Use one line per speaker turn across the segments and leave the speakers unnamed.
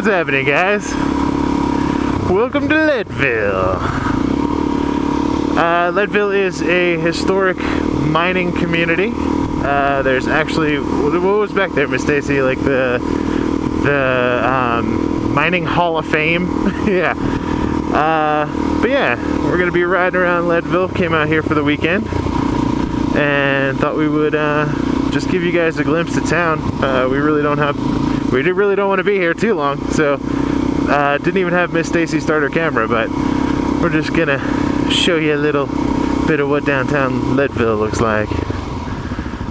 What's happening, guys? Welcome to Leadville. Leadville is a historic mining community. There's actually, what was back there, Miss Stacey? Like the Mining Hall of Fame. Yeah. But yeah, we're gonna be riding around Leadville. Came out here for the weekend and thought we would just give you guys a glimpse of town. We really don't want to be here too long, so didn't even have Miss Stacey start her camera, but we're just gonna show you a little bit of what downtown Leadville looks like.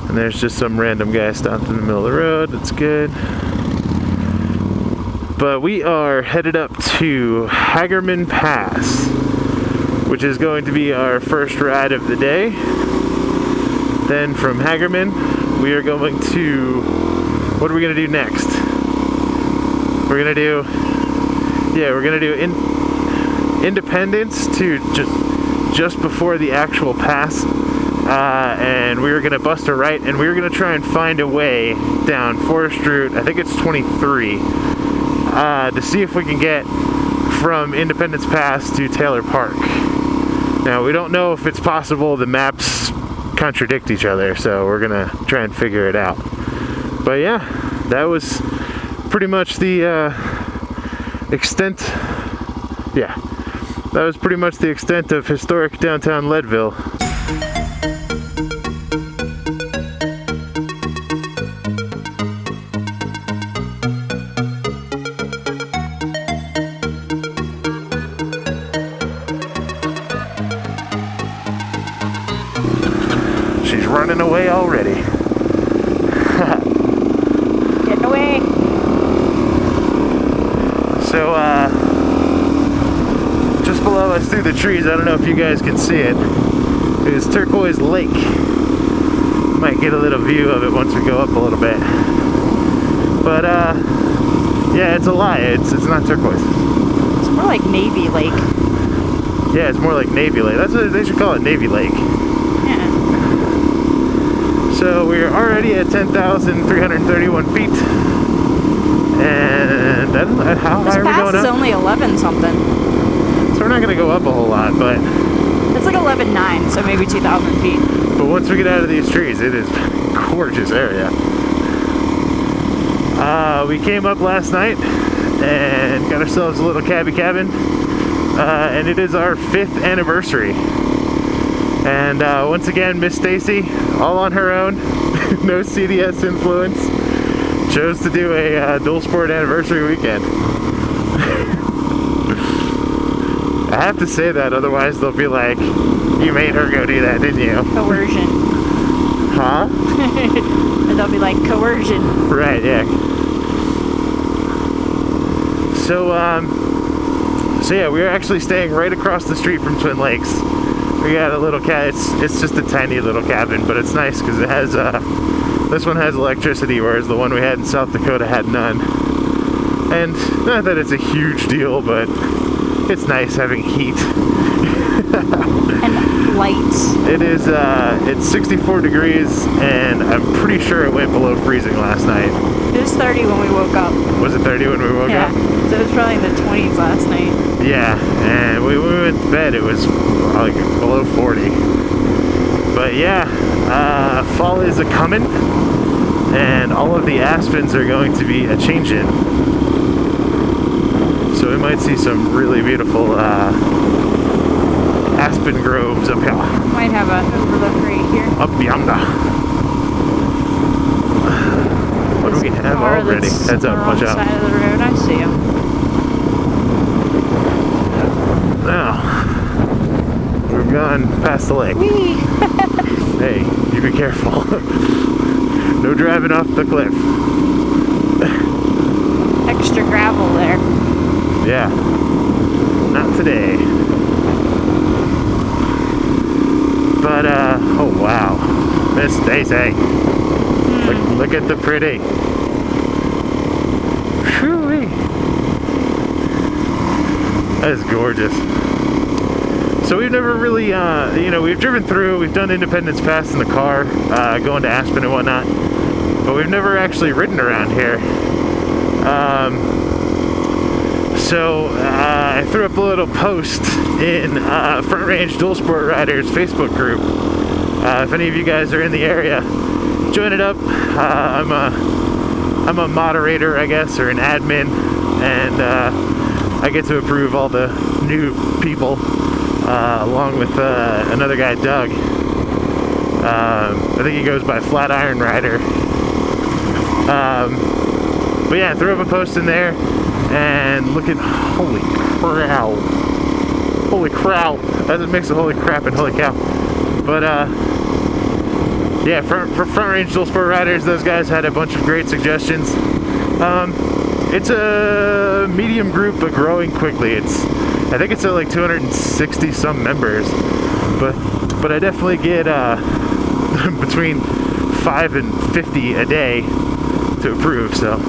And there's just some random guy stopped in the middle of the road. That's good. But we are headed up to Hagerman Pass, which is going to be our first ride of the day. Then from Hagerman, we are going to, what are we going to do next? We're going to do Independence to just before the actual pass. And we were going to bust a right, and we were going to try and find a way down Forest Route, I think it's 23, to see if we can get from Independence Pass to Taylor Park. Now, we don't know if it's possible. The maps contradict each other, so we're going to try and figure it out. But yeah, that was pretty much the extent. Yeah, that was pretty much the extent of historic downtown Leadville. She's running away already.
Getting away.
So, just below us through the trees, I don't know if you guys can see it, is Turquoise Lake. Might get a little view of it once we go up a little bit. But, yeah, it's a lie. It's not turquoise.
It's more like Navy Lake.
Yeah, it's more like Navy Lake. That's what they should call it, Navy Lake. So we're already at 10,331 feet, and I don't know how high are we going up?
This pass is only 11 something.
So we're not going to go up a whole lot, but
it's like 11.9, so maybe 2,000 feet.
But once we get out of these trees, it is a gorgeous area. We came up last night and got ourselves a little cabin, and it is our 5th anniversary. And once again, Miss Stacey, all on her own, no CDS influence, chose to do a dual sport anniversary weekend. I have to say that, otherwise they'll be like, you made her go do that, didn't you?
Coercion.
Huh?
And they'll be like, coercion.
Right, yeah. So yeah, we're actually staying right across the street from Twin Lakes. We got a little it's just a tiny little cabin, but it's nice because it has this one has electricity, whereas the one we had in South Dakota had none. And not that it's a huge deal, but it's nice having heat.
And lights.
It is it's 64 degrees, and I'm pretty sure it went below freezing last night.
It was 30 when we woke up.
Was it 30 when we woke up?
Yeah, so it was probably in the 20s last night.
Yeah, and when we went to bed, it was like below 40. But yeah, fall is a-coming, and all of the aspens are going to be a-changing. So we might see some really beautiful aspen groves up here.
Might have a overlook right here.
Up yonder. What do we have already? Heads up, watch out.
Side of the road, I see him.
Now, we've gone past the lake.
Whee!
Hey, you be careful. No driving off the cliff.
Extra gravel there.
Yeah. Not today. But, oh wow. Miss Stacey. Look at the pretty. Whew-wee. That is gorgeous. So we've never really, we've driven through, we've done Independence Pass in the car, going to Aspen and whatnot, but we've never actually ridden around here. So I threw up a little post in Front Range Dual Sport Riders Facebook group. If any of you guys are in the area, join it up. I'm a moderator, I guess, or an admin, and I get to approve all the new people, along with another guy, Doug. I think he goes by Flat Iron Rider. But yeah, threw up a post in there, and look at, holy crap, that's a mix of holy crap and holy cow. But yeah, Front Range Dual Sport Riders, those guys had a bunch of great suggestions. It's a medium group, but growing quickly. I think it's at like 260 some members, but I definitely get between 5 and 50 a day to approve. So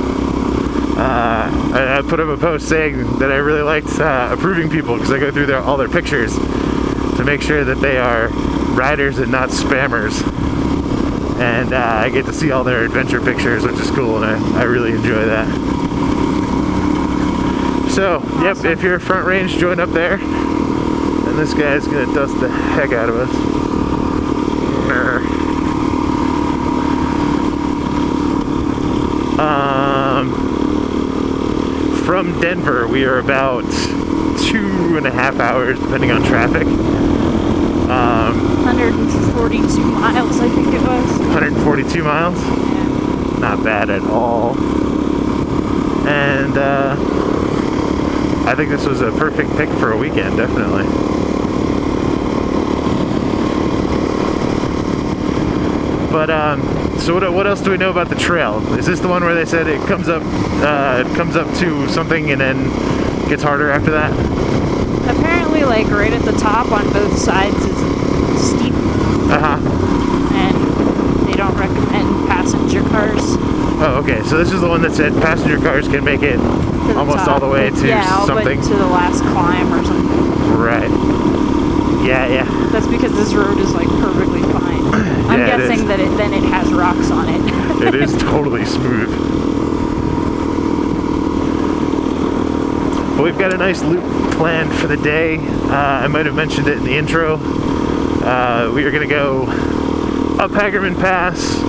I put up a post saying that I really liked approving people, because I go through all their pictures to make sure that they are riders and not spammers. And I get to see all their adventure pictures, which is cool, and I really enjoy that. So, awesome. Yep, if you're Front Range, join up there. And this guy's gonna dust the heck out of us. From Denver, we are about 2.5 hours, depending on traffic.
142 miles, I think it was.
142 miles?
Yeah.
Not bad at all. And I think this was a perfect pick for a weekend, definitely. But so what else do we know about the trail? Is this the one where they said it comes up to something and then gets harder after that?
Apparently, like right at the top on both sides is steep. And they don't recommend passenger cars.
Oh, okay. So this is the one that said passenger cars can make it almost all the way to something.
But to the last climb or something.
Right. Yeah.
That's because this road is like perfectly fine. I'm guessing that it has rocks on it.
It is totally smooth. But we've got a nice loop planned for the day. I might have mentioned it in the intro. We are going to go up Hagerman Pass.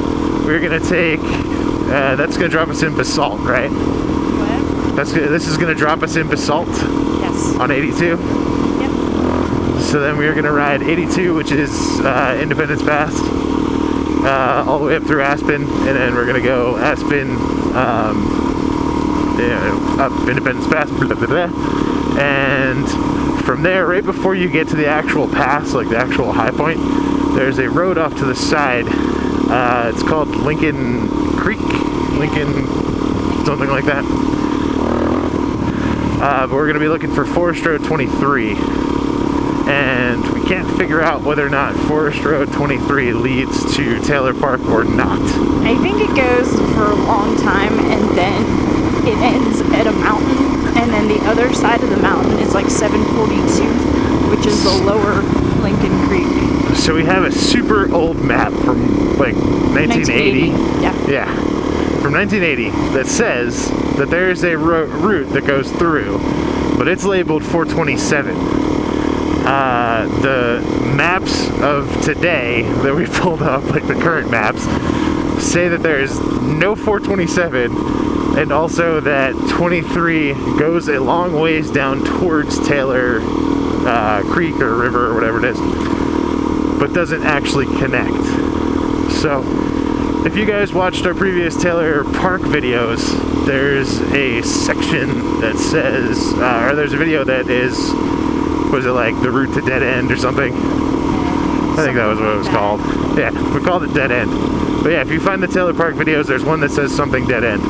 We're going to take, that's going to drop us in Basalt, right?
What?
This is going to drop us in Basalt?
Yes.
On 82?
Yep.
So then we are going to ride 82, which is Independence Pass, all the way up through Aspen, and then we're going to go Aspen, up Independence Pass, blah, blah, blah. And from there, right before you get to the actual pass, like the actual high point, there's a road off to the side. It's called Lincoln Creek, something like that. But we're going to be looking for Forest Road 23. And we can't figure out whether or not Forest Road 23 leads to Taylor Park or not.
I think it goes for a long time, and then it ends at a mountain, and then the other side of the mountain is like 742, which is the lower Lincoln Creek.
So we have a super old map from like 1980. Yeah. From 1980 that says that there is a route that goes through, but it's labeled 427. The maps of today that we pulled up, like the current maps, say that there's no 427, and also that 23 goes a long ways down towards Taylor Creek or river or whatever it is, but doesn't actually connect. So if you guys watched our previous Taylor Park videos, there's a section that says, or there's a video that is, was it like the route to Dead End or something? I think that was what it was called. Yeah, we called it Dead End. But yeah, if you find the Taylor Park videos, there's one that says something Dead End.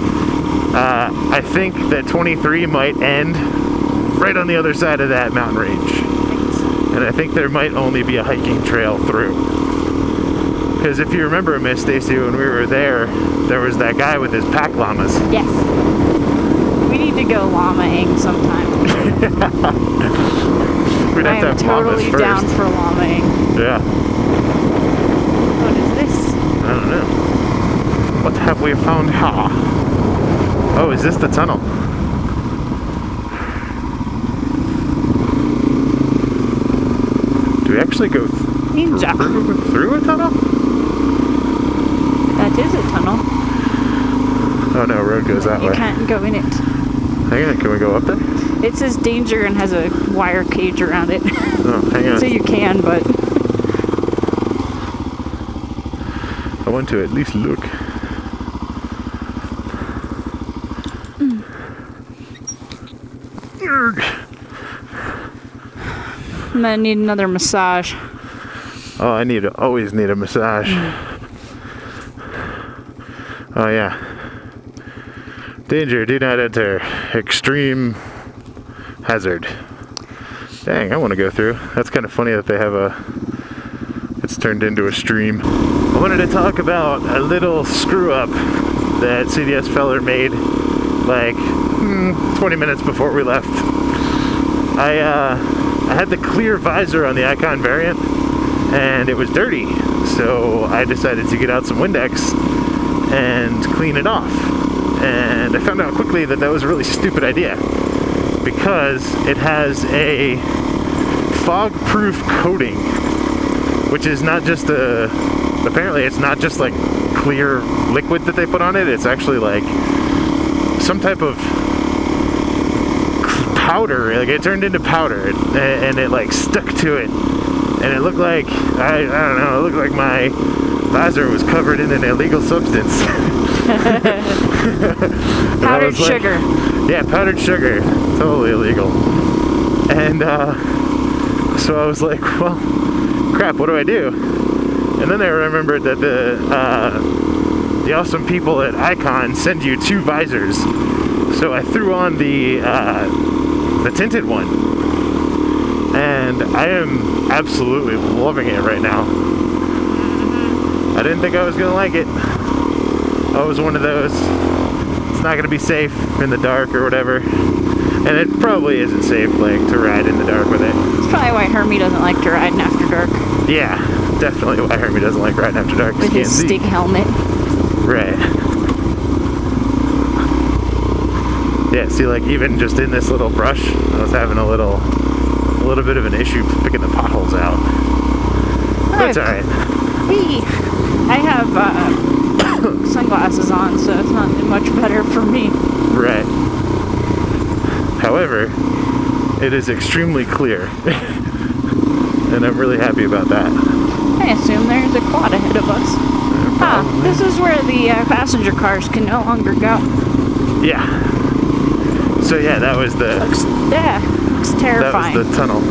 I think that 23 might end right on the other side of that mountain range. And I think there might only be a hiking trail through. Because if you remember, Miss Stacey, when we were there was that guy with his pack llamas.
Yes. We need to go llama-ing sometime.
We'd have to have
totally
llamas
down
first.
for llama-ing.
Yeah.
What is this?
I don't know. What have we found here? Oh, is this the tunnel? actually go
Ninja.
through a tunnel?
That is a tunnel.
Oh no, road goes that
You
way.
can't go in it.
Hang on, can we go up there?
It says danger and has a wire cage around it.
Oh, hang on.
So you can, but
I want to at least look.
I'm gonna need another massage.
Oh, always need a massage. Oh yeah. Danger, do not enter. Extreme hazard. Dang, I want to go through. That's kind of funny that they have it's turned into a stream. I wanted to talk about a little screw up that CDS feller made like 20 minutes before we left. I had the clear visor on the Icon variant and it was dirty, so I decided to get out some Windex and clean it off. And I found out quickly that was a really stupid idea because it has a fog-proof coating, which is not just apparently it's not just like clear liquid that they put on it, it's actually like some type of powder. Like it turned into powder and it like stuck to it, and it looked like I don't know, it looked like my visor was covered in an illegal substance.
Powdered sugar.
Yeah, powdered sugar. Totally illegal. And so I was like, well, crap, what do I do? And then I remembered that the awesome people at Icon send you 2 visors. So I threw on the tinted one. And I am absolutely loving it right now. I didn't think I was gonna like it. I was one of those, it's not gonna be safe in the dark or whatever. And it probably isn't safe like to ride in the dark with it.
It's probably why Hermie doesn't like to ride in after dark.
Yeah, definitely why Hermie doesn't like riding after dark.
With his Stig helmet.
Right. Yeah, see, like even just in this little brush, I was having a little bit of an issue picking the potholes out. But it's alright.
I have sunglasses on, so it's not much better for me.
Right. However, it is extremely clear. And I'm really happy about that.
I assume there's a quad ahead of us. This is where the passenger cars can no longer go.
Yeah. So yeah, that was
Looks terrifying.
That was the tunnel.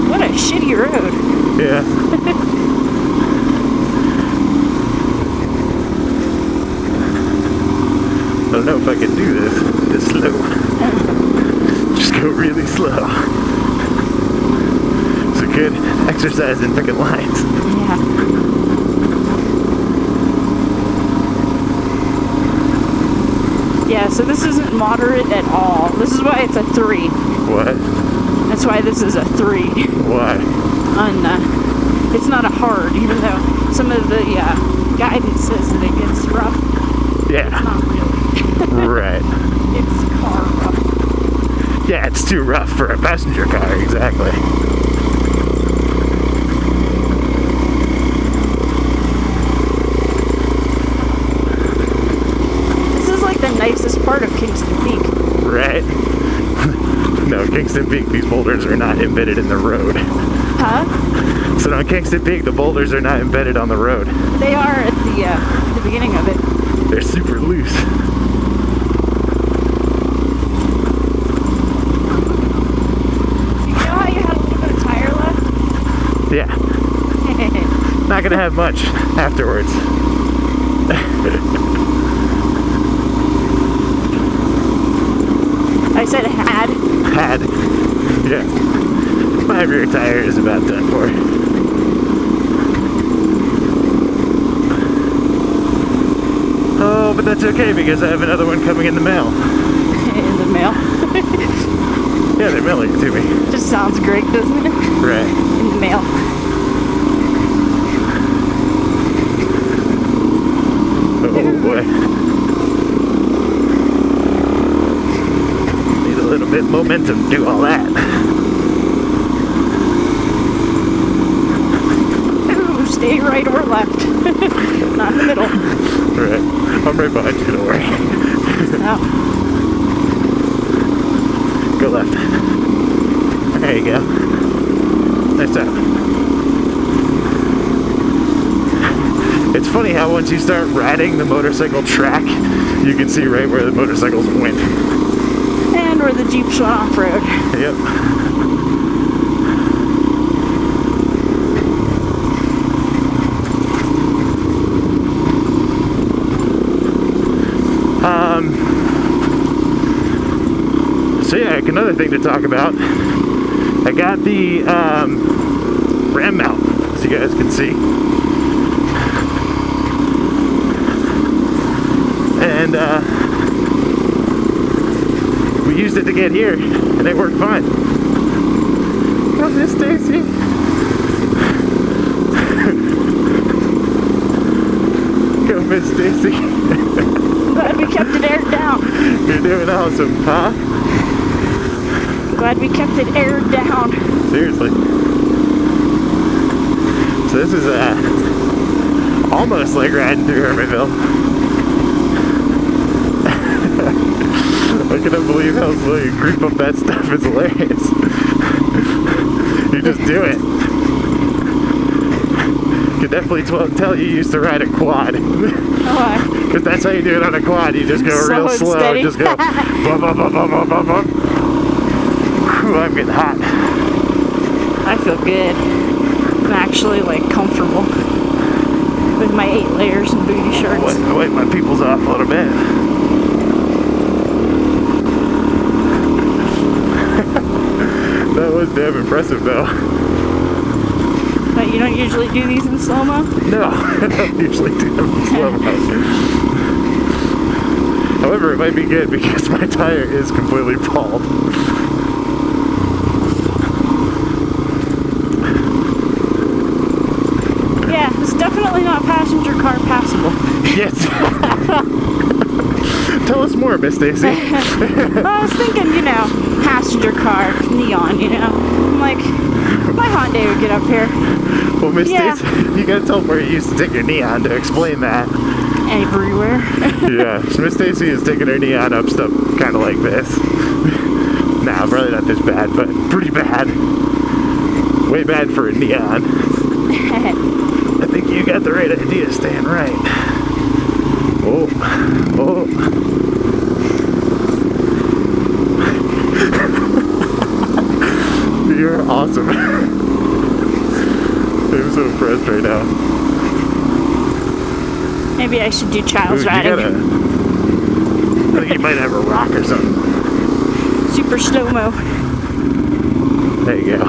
What a shitty road.
Yeah. I don't know if I can do this slow. Just go really slow. It's a good exercise in picking lines.
Yeah. Yeah, so this isn't moderate at all. This is why it's a 3.
What?
That's why this is a 3.
Why?
It's not a hard, even though some of the guidance says that it gets rough.
Yeah.
It's not really.
Right.
It's car rough.
Yeah, it's too rough for a passenger car, exactly.
This is like the nicest part of Kingston Peak.
Right? No, Kingston Peak, these boulders are not embedded in the road.
Huh?
So on Kingston Peak, the boulders are not embedded on the road.
They are at the beginning of it.
They're super loose.
You know how you had a little bit of tire left?
Yeah. Not gonna have much afterwards.
I said had.
Had. Yeah. My rear tire is about done for. Oh, but that's okay because I have another one coming in the mail.
In the mail.
Yeah, they're mailing it to me.
Just sounds great, doesn't it?
Right.
In the mail.
Oh boy. momentum to do all that.
Ooh, stay right or left. Not in the middle.
Right. I'm right behind you, don't worry.
Oh.
Go left. There you go. Nice job. It's funny how once you start riding the motorcycle track, you can see right where the motorcycles went.
And where the Jeeps went off-road.
Yep. So yeah, another thing to talk about. I got the ram mount, as you guys can see. And we used it to get here, and it worked fine. Oh, Miss Stacey. Go, Miss Stacey.
Glad we kept it aired down.
You're doing awesome, huh?
Glad we kept it aired down.
Seriously. So this is almost like riding through Hermanville. I cannot believe how slow you creep up that stuff. It's hilarious. You just do it. You can definitely tell you used to ride a quad.
Why?
Because that's how you do it on a quad. You just go
Slow
real
and
slow.
steady.
Just go. Bum, bum, bum, bum, bum, bum, bum. Whew, I'm getting hot.
I feel good. I'm actually like comfortable with my 8 layers and booty shorts.
Wipe my pupils off a little bit. That was damn impressive though.
But you don't usually do these in slow-mo?
No, I don't usually do them in slow-mo. However, it might be good because my tire is completely bald.
Yeah, it's definitely not passenger car passable.
Yes. Tell us more, Miss Stacey.
I was thinking, passenger car, neon, I'm like, my Hyundai would get up here.
Well, Miss
Yeah.
Stacey, you gotta tell them where you used to take your neon to explain that.
Everywhere.
Yeah, so Miss Stacey is taking her neon up stuff kind of like this. Nah, probably not this bad, but pretty bad. Way bad for a neon. I think you got the right idea, staying right. Oh, oh. You're awesome. I'm so impressed right now.
Maybe I should do child's
Ooh,
riding.
I think you might have a rock or something.
Super slow-mo.
There you go.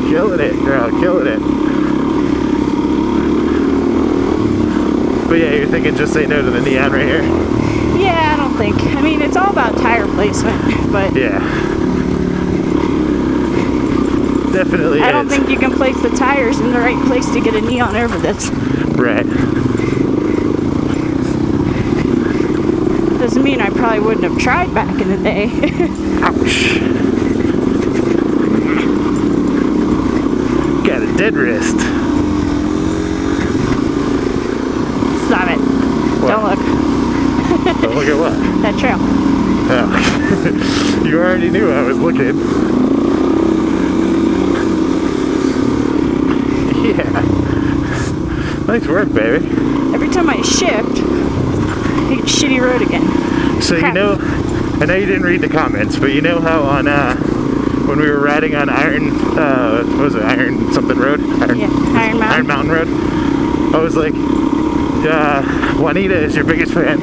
Killing it, girl, killing it. But yeah, you're thinking just say no to the neon right here?
Yeah, I don't think. I mean, it's all about tire placement, but
Yeah. Definitely
I don't
is.
think you can place the tires in the right place to get a neon over this.
Right.
Doesn't mean I probably wouldn't have tried back in the day.
Ouch. Got a dead wrist.
Stop it.
What?
Don't look.
Don't look at what?
That trail.
Oh. You already knew I was looking. Yeah. Nice work, baby.
Every time I shift, I get shitty road again.
So
Crap.
I know you didn't read the comments, but you know how on when we were riding on Iron something road? Iron Mountain Road. I was like, Juanita is your biggest fan.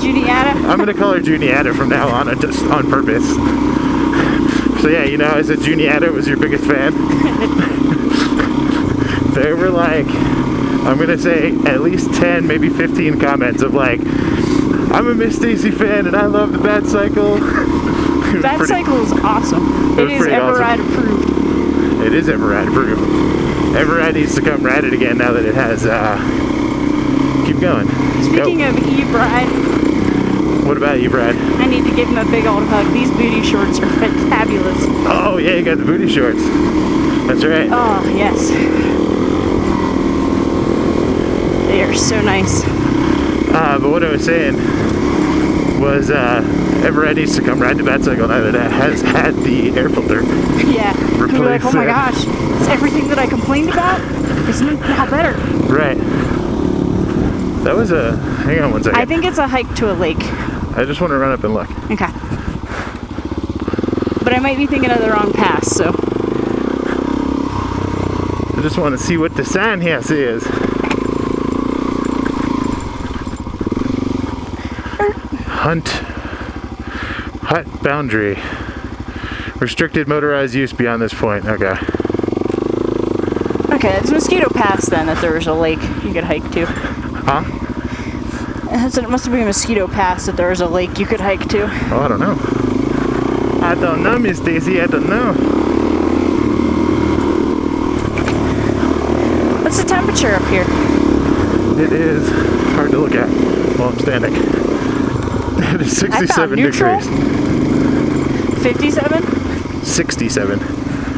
Juniata?
I'm gonna call her Juniata from now on, just on purpose. So yeah, you know, I said Juniata was your biggest fan. There were like, I'm gonna say at least 10, maybe 15 comments of like, I'm a Miss Stacey fan and I love the Bat Cycle.
Bat Cycle is awesome. It is Everride approved.
It is Everride approved. Everride needs to come ride it again now that it has, keep going.
Speaking of e-bride,
What about you, Brad?
I need to give him a big old hug. These booty shorts are fabulous.
Oh, yeah, you got the booty shorts. That's right.
Oh, yes. They are so nice.
But what I was saying was, Everett needs to come ride the Batcycle now that it has had the air filter.
Yeah. You're like, oh my gosh, it's everything that I complained about is now better.
Right. That was hang on one second.
I think it's a hike to a lake.
I just want to run up and look.
Okay. But I might be thinking of the wrong pass, so.
I just want to see what the sign here says. Hut boundary. Restricted motorized use beyond this point. Okay.
Okay, it's Mosquito Pass then that there was a lake you could hike to.
Huh?
So it must be a Mosquito Pass that there was a lake you could hike to.
Oh, I don't know. I don't know, Miss Stacy. I don't know.
What's the temperature up here?
It is hard to look at while I'm standing. It is 67 degrees.
57?
67.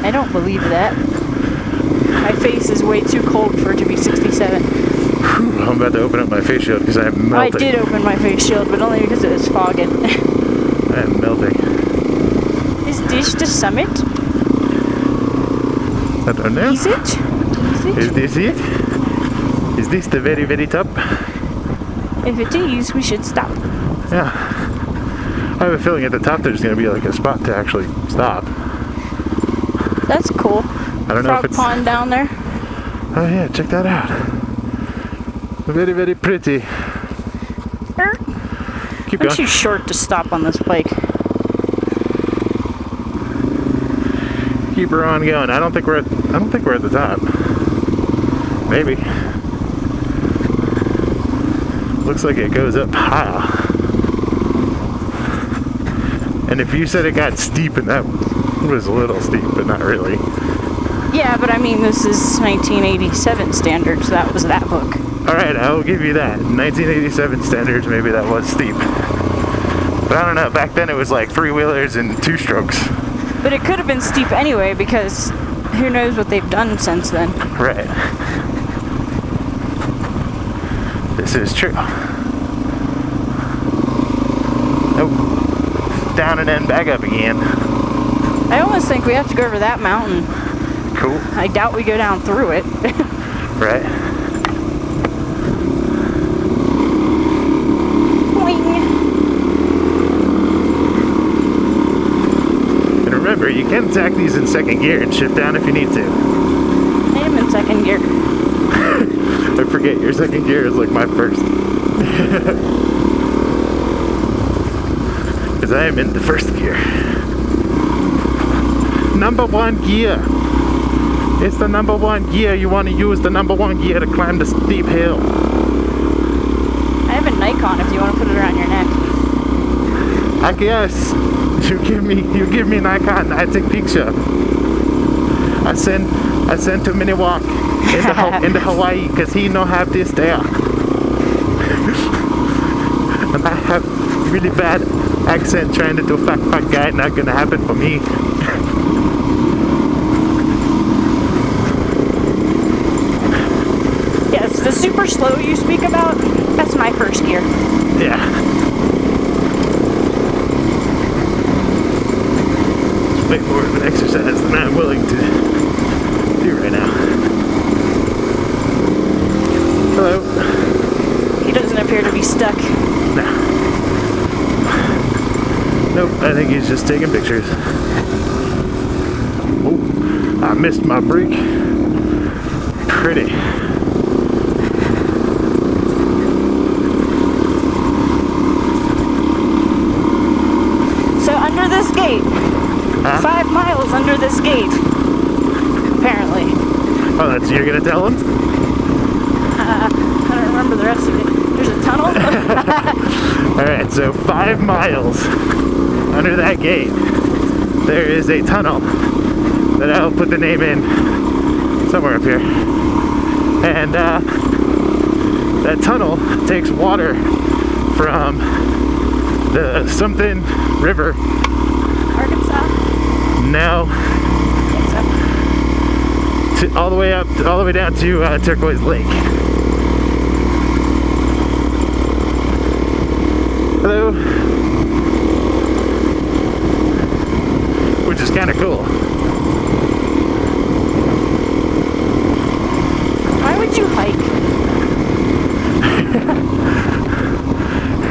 I don't believe that. My face is way too cold for it to be 67.
Whew, I'm about to open up my face shield because I am melting.
I did open my face shield, but only because it was fogging.
I am melting.
Is this the summit?
I don't know.
Is it?
Is this it? Is this the very, very top?
If it is, we should stop.
Yeah. I have a feeling at the top there's going to be like a spot to actually stop.
That's cool.
I don't know if it's...
Frog pond down there.
Oh yeah, check that out. Very, very pretty. Keep going.
I'm too short to stop on this bike.
Keep her on going. I don't think we're at the top. Maybe. Looks like it goes up high. And if you said it got steep, and that was a little steep, but not really.
Yeah, but I mean, this is 1987 standards. That was that book.
Alright, I will give you that. 1987 standards, maybe that was steep. But I don't know, back then it was like 3-wheelers and 2-strokes.
But it could have been steep anyway, because who knows what they've done since then.
Right. This is true. Oh. Down and then back up again.
I almost think we have to go over that mountain.
Cool.
I doubt we go down through it.
Right. And remember, you can tack these in second gear and shift down if you need to.
I am in second gear.
I forget, your second gear is like my first. Because I am in the first gear. Number 1 gear. It's the number 1 gear. You want to use the number 1 gear to climb the steep hill.
I have a Nikon if you want to put it around your neck.
I guess. You give me Nikon, I take picture. I send to Miniwalk into Hawaii because he no have this there. And I have really bad accent trying to do fuck guy, not gonna happen for me.
Yes, the super slow you speak about, that's my first gear.
Yeah. It's way more of an exercise than I'm willing to do right now. Hello.
He doesn't appear to be stuck.
No. Nope, I think he's just taking pictures. Oh, I missed my brake. Pretty.
So under this gate, 5 miles under this gate, apparently.
Oh, that's you're gonna tell him?
I don't remember the rest of it. There's a tunnel.
Alright, so 5 miles under that gate, there is a tunnel that I'll put the name in somewhere up here. And that tunnel takes water from the something river.
Arkansas?
No.
I think so.
All the way up, all the way down to Turquoise Lake. Hello. Which is kind of cool.
Why would you hike?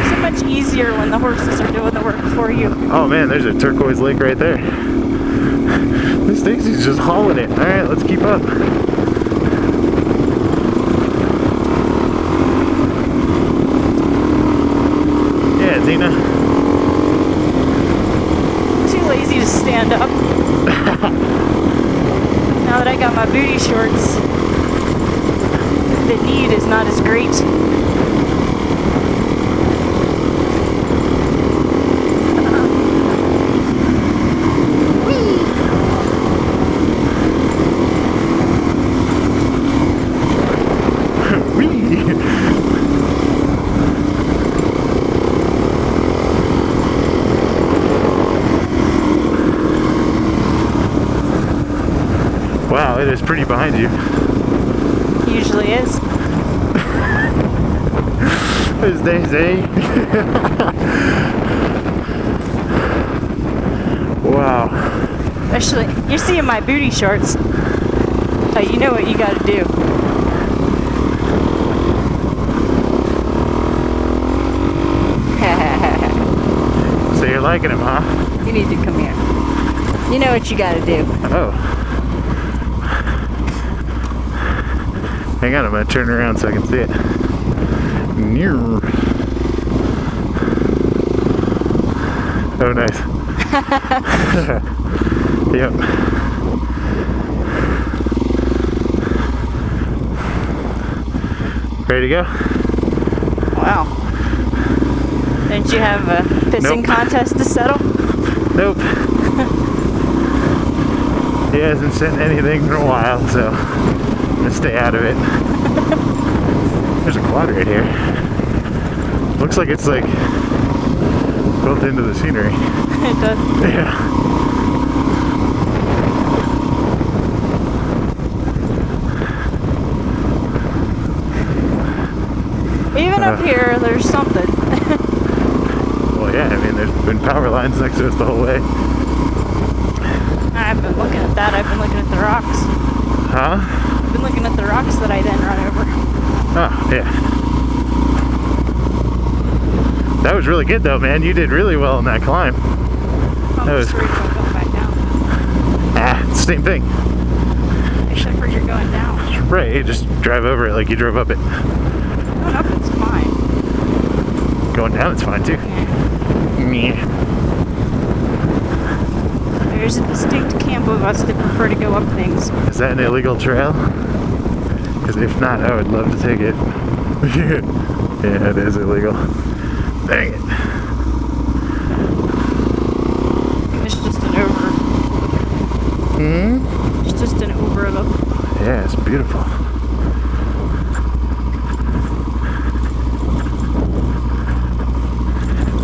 So much easier when the horses are doing the work for you.
Oh man, there's a Turquoise Lake right there. This Stacy's just hauling it. All right, let's keep up. Yeah, Tina.
Too lazy to stand up. Now that I got my booty shorts, the need is not as great.
Wow, it is pretty behind you.
Usually is.
There's Daisy. Wow.
Especially, you're seeing my booty shorts. So you know what you gotta do.
So you're liking him, huh?
You need to come here. You know what you gotta do.
Oh. Hang on, I'm gonna turn around so I can see it. Oh, nice. Yep. Ready to go?
Wow. Don't you have a pissing contest to settle?
Nope. He hasn't sent anything in a while, so I'm gonna stay out of it. There's a quad right here. Looks like it's like built into the scenery.
It does.
Yeah.
Even up here, there's something.
Well, yeah, I mean, there's been power lines next to us the whole way.
I've been looking at that. I've been looking at the rocks.
Huh?
I've been looking at the rocks that I then run over.
Oh, yeah. That was really good, though, man. You did really well in that climb.
I'm
That was-
just worried about going back down.
Same thing.
Except for you're going down.
Right, you just drive over it like you drove up it.
Going up, it's fine.
Going down, it's fine, too. Meh.
There's a distinct camp of us that prefer to go up things.
Is that an illegal trail? Because if not, I would love to take it. Yeah, it is illegal. Dang it.
It's just an over. It's just an overlook.
Yeah, it's beautiful.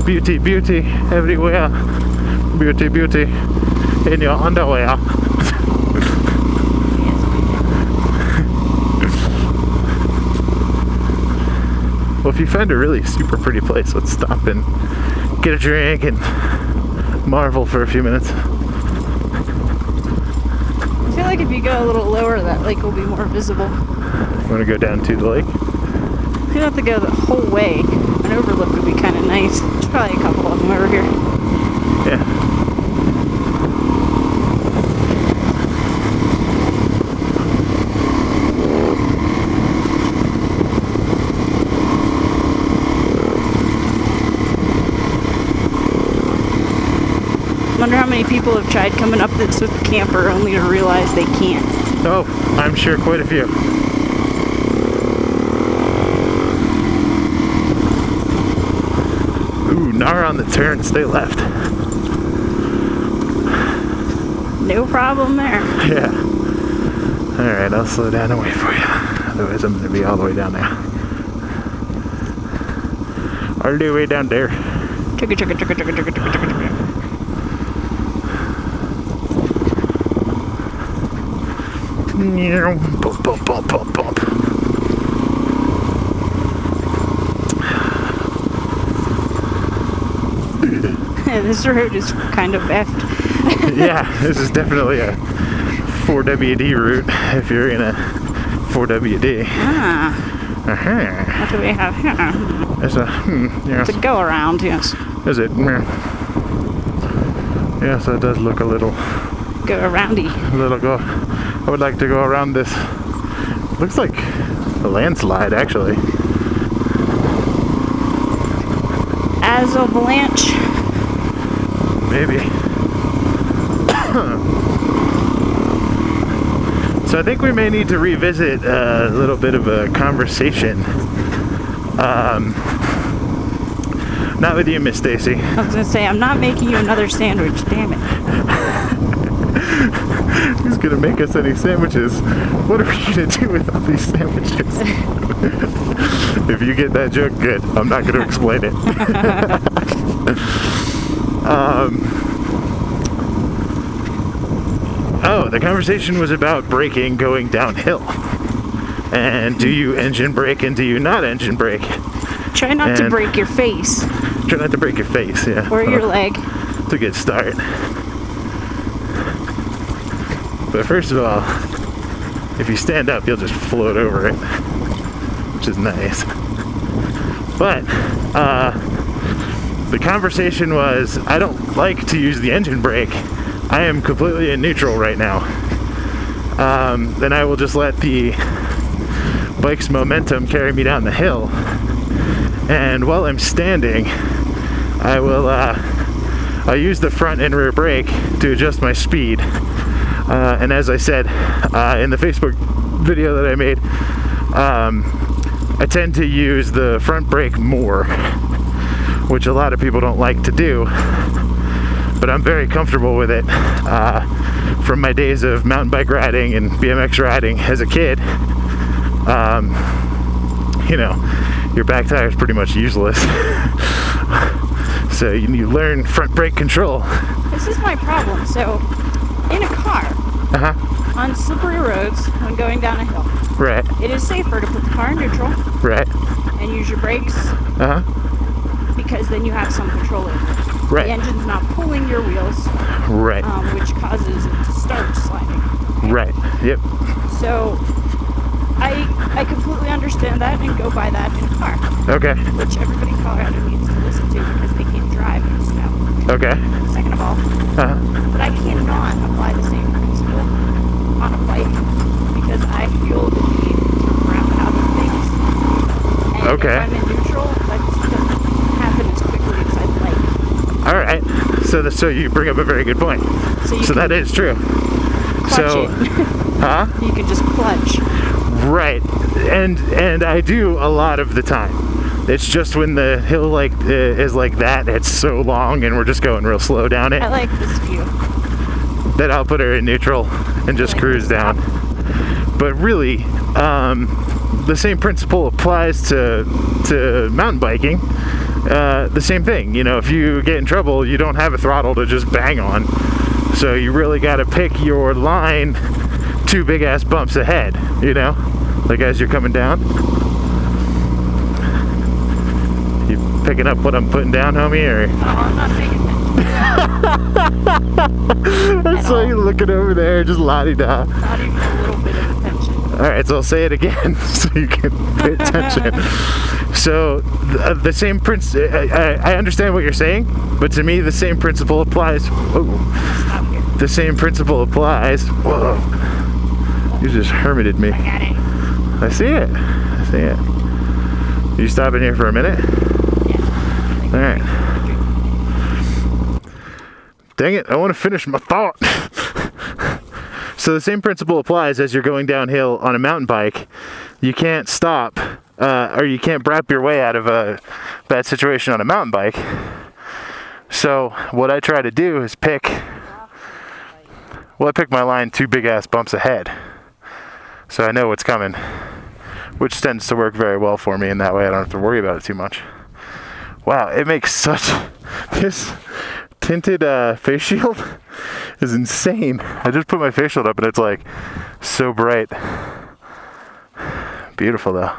Beauty, beauty, everywhere. Beauty, beauty, in your underwear. Well, if you find a really super pretty place, let's stop and get a drink and marvel for a few minutes.
I feel like if you go a little lower, that lake will be more visible.
You want to go down to the lake?
You don't have to go the whole way. An overlook would be kind of nice. There's probably a couple of them over here.
Yeah.
Wonder how many people have tried coming up this with a camper only to realize they can't.
Oh, I'm sure quite a few. Ooh, Nara on the turn, stay left.
No problem there.
Yeah. Alright, I'll slow down and wait for you. Otherwise I'm going to be all the way down there. All the way down there.
Chugga, chugga, chugga, chugga, chugga, chugga, chugga, chugga.
Bump, bump, bump, bump, bump.
This road is kind of effed.
Yeah, this is definitely a 4WD route if you're in a 4WD.
What do we have here?
There's a, yes.
It's a go around, yes.
Is it? Yes, that does look a little
Go aroundy.
go. I would like to go around this. Looks like a landslide, actually.
As avalanche.
Maybe. So I think we may need to revisit a little bit of a conversation. Not with you, Miss Stacey.
I was gonna say, I'm not making you another sandwich, damn it.
Who's gonna make us any sandwiches? What are we gonna do with all these sandwiches? If you get that joke, good. I'm not gonna explain it. Oh, the conversation was about braking going downhill. And do you engine brake and do you not engine brake?
Try not to break your face.
Try not to break your face, yeah.
Or your leg.
It's a good start. But first of all, if you stand up, you'll just float over it, which is nice. But the conversation was, I don't like to use the engine brake. I am completely in neutral right now. Then I will just let the bike's momentum carry me down the hill. And while I'm standing, I will I'll use the front and rear brake to adjust my speed. And as I said in the Facebook video that I made, I tend to use the front brake more, which a lot of people don't like to do, but I'm very comfortable with it from my days of mountain bike riding and BMX riding as a kid. You know, your back tire is pretty much useless. So you learn front brake control.
This is my problem. So, in a car, on slippery roads, when going down a hill,
right,
it is safer to put the car in neutral,
right,
and use your brakes, because then you have some control over it.
Right.
The engine's not pulling your wheels,
right,
which causes it to start sliding.
Right. Yep.
So, I completely understand that and go by that in a car.
Okay.
Which everybody in Colorado needs to listen to because they can't drive in the snow.
Okay.
Second of all, but I cannot apply the same principle on a bike because I feel the need to wrap it out of things. And
okay.
If I'm in neutral, that just doesn't happen as quickly as I'd like.
All right. So you bring up a very good point. So that is true.
Clutch it. You can just clutch.
Right, and I do a lot of the time. It's just when the hill is like that, it's so long, and we're just going real slow down it.
I like this view.
That I'll put her in neutral and just cruise down. But really, the same principle applies to mountain biking. The same thing. You know, if you get in trouble, you don't have a throttle to just bang on. So you really got to pick your line 2 big ass bumps ahead, you know, like as you're coming down. You picking up what I'm putting down, homie, or?
Oh, I'm not paying attention.
I saw you looking over there, just la-di-da.
Not even a little bit of attention.
Alright, so I'll say it again so you can pay attention. So, the same principle, I understand what you're saying, but to me the same principle applies. Whoa.
Stop here.
The same principle applies. Whoa. You just hermited me.
I got it.
I see it. You stopping here for a minute?
Yeah.
Alright. Dang it, I want to finish my thought. So the same principle applies as you're going downhill on a mountain bike. You can't stop, or you can't brap your way out of a bad situation on a mountain bike. So what I try to do is I pick my line 2 big ass bumps ahead. So I know what's coming, which tends to work very well for me, and that way I don't have to worry about it too much. Wow, it makes such, this tinted face shield is insane. I just put my face shield up and it's like so bright. Beautiful though.